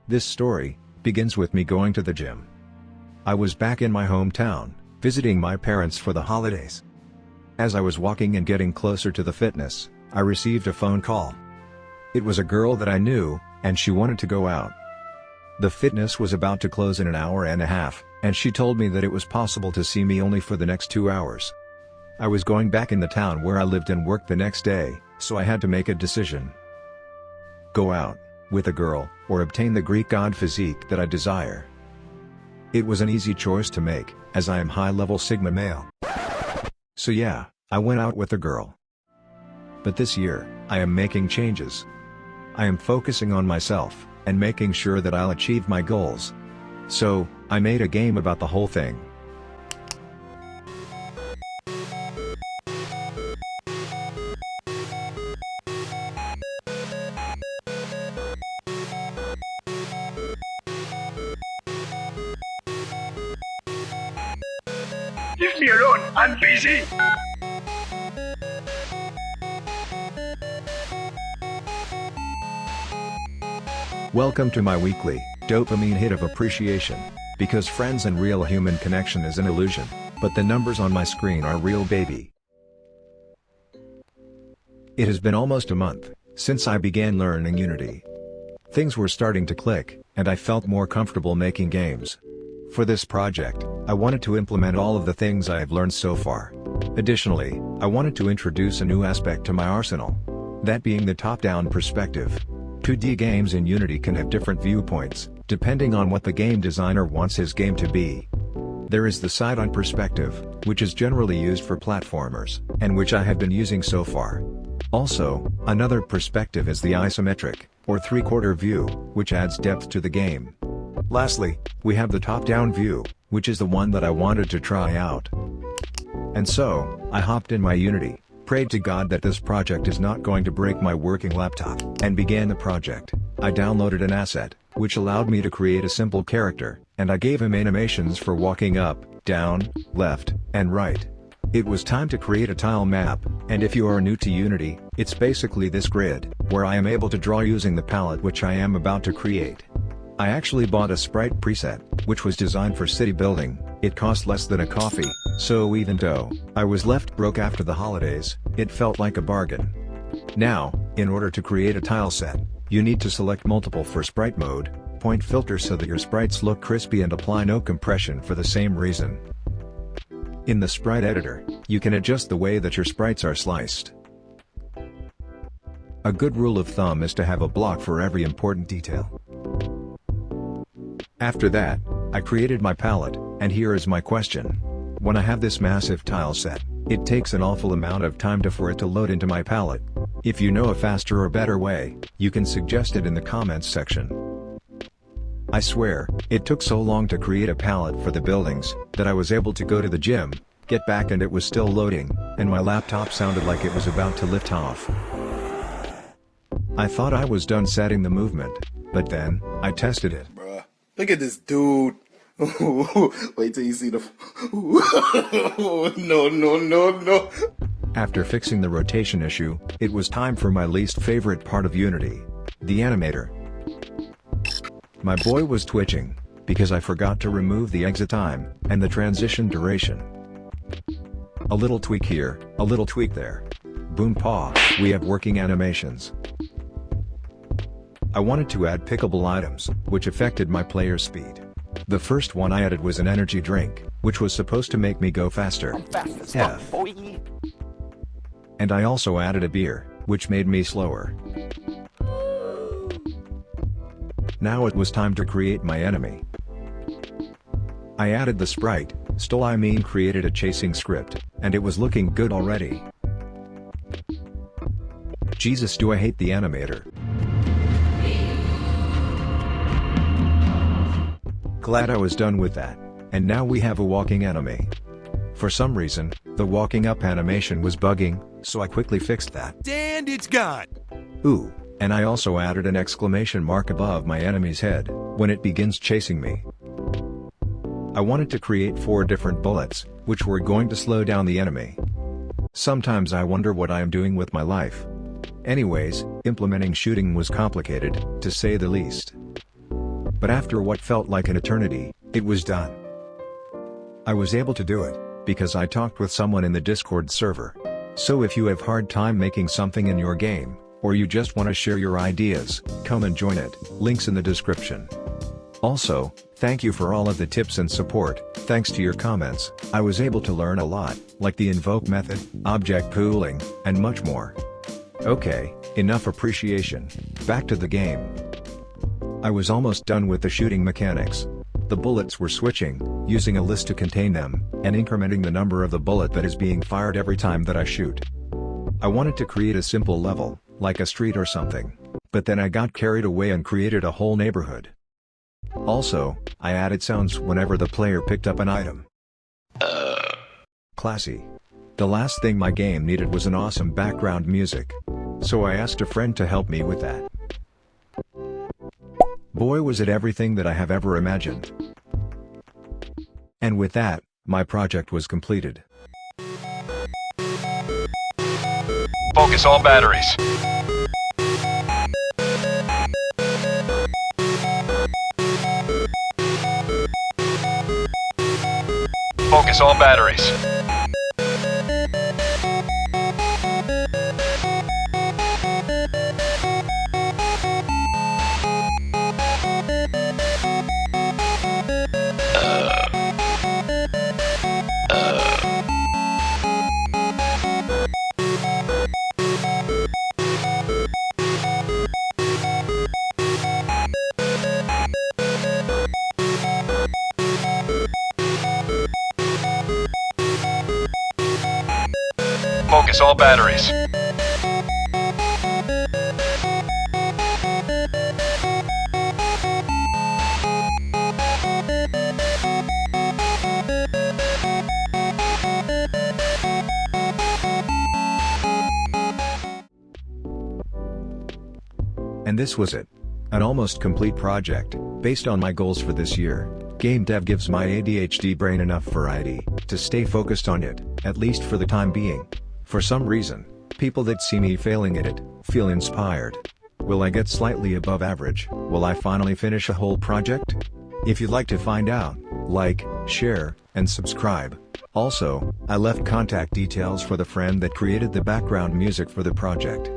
This story begins with me going to the gym. I was back in my hometown, visiting my parents for the holidays. As I was walking and getting closer to the fitness, I received a phone call. It was a girl that I knew, and she wanted to go out. The fitness was about to close in an hour and a half, and she told me that it was possible to see me only for the next 2 hours. I was going back in the town where I lived and worked the next day, so I had to make a decision. Go out with a girl, or obtain the Greek god physique that I desire. It was an easy choice to make, as I am high-level Sigma male. So yeah, I went out with a girl. But this year, I am making changes. I am focusing on myself, and making sure that I'll achieve my goals. So, I made a game about the whole thing. Leave me alone, I'm busy! Welcome to my weekly dopamine hit of appreciation, because friends and real human connection is an illusion, but the numbers on my screen are real, baby. It has been almost a month since I began learning Unity. Things were starting to click, and I felt more comfortable making games. For this project, I wanted to implement all of the things I have learned so far. Additionally, I wanted to introduce a new aspect to my arsenal. That being the top-down perspective. 2D games in Unity can have different viewpoints, depending on what the game designer wants his game to be. There is the side-on perspective, which is generally used for platformers, and which I have been using so far. Also, another perspective is the isometric, or three-quarter view, which adds depth to the game. Lastly, we have the top-down view, which is the one that I wanted to try out. And so, I hopped in my Unity, prayed to God that this project is not going to break my working laptop, and began the project. I downloaded an asset, which allowed me to create a simple character, and I gave him animations for walking up, down, left, and right. It was time to create a tile map, and if you are new to Unity, it's basically this grid, where I am able to draw using the palette which I am about to create. I actually bought a sprite preset, which was designed for city building. It cost less than a coffee, so even though I was left broke after the holidays, it felt like a bargain. Now, in order to create a tile set, you need to select multiple for sprite mode, point filter so that your sprites look crispy, and apply no compression for the same reason. In the sprite editor, you can adjust the way that your sprites are sliced. A good rule of thumb is to have a block for every important detail. After that, I created my palette, and here is my question. When I have this massive tile set, it takes an awful amount of time for it to load into my palette. If you know a faster or better way, you can suggest it in the comments section. I swear, it took so long to create a palette for the buildings, that I was able to go to the gym, get back, and it was still loading, and my laptop sounded like it was about to lift off. I thought I was done setting the movement, but then, I tested it. Bruh, look at this dude. Wait till you see the... No. After fixing the rotation issue, it was time for my least favorite part of Unity, the animator. My boy was twitching, because I forgot to remove the exit time, and the transition duration. A little tweak here, a little tweak there. Boom paw, we have working animations. I wanted to add pickable items, which affected my player's speed. The first one I added was an energy drink, which was supposed to make me go faster. F. And I also added a beer, which made me slower. Now it was time to create my enemy. I added the sprite, created a chasing script, and it was looking good already. Jesus, do I hate the animator. Glad I was done with that, and now we have a walking enemy. For some reason, the walking up animation was bugging, so I quickly fixed that. And it's gone! Ooh, and I also added an exclamation mark above my enemy's head, when it begins chasing me. I wanted to create 4 different bullets, which were going to slow down the enemy. Sometimes I wonder what I am doing with my life. Anyways, implementing shooting was complicated, to say the least. but after what felt like an eternity, it was done. I was able to do it, because I talked with someone in the Discord server. So if you have hard time making something in your game, or you just want to share your ideas, come and join it, links in the description. Also, thank you for all of the tips and support. Thanks to your comments, I was able to learn a lot, like the invoke method, object pooling, and much more. Okay, enough appreciation, back to the game. I was almost done with the shooting mechanics. The bullets were switching, using a list to contain them, and incrementing the number of the bullet that is being fired every time that I shoot. I wanted to create a simple level, like a street or something, but then I got carried away and created a whole neighborhood. Also, I added sounds whenever the player picked up an item. Classy. The last thing my game needed was an awesome background music. So I asked a friend to help me with that. Boy, was it everything that I have ever imagined. And with that, my project was completed. Focus all batteries. Focus all batteries. Focus all batteries. And this was it. An almost complete project, based on my goals for this year. Game dev gives my ADHD brain enough variety, to stay focused on it, at least for the time being. For some reason, people that see me failing at it, feel inspired. Will I get slightly above average? Will I finally finish a whole project? If you'd like to find out, like, share, and subscribe. Also, I left contact details for the friend that created the background music for the project.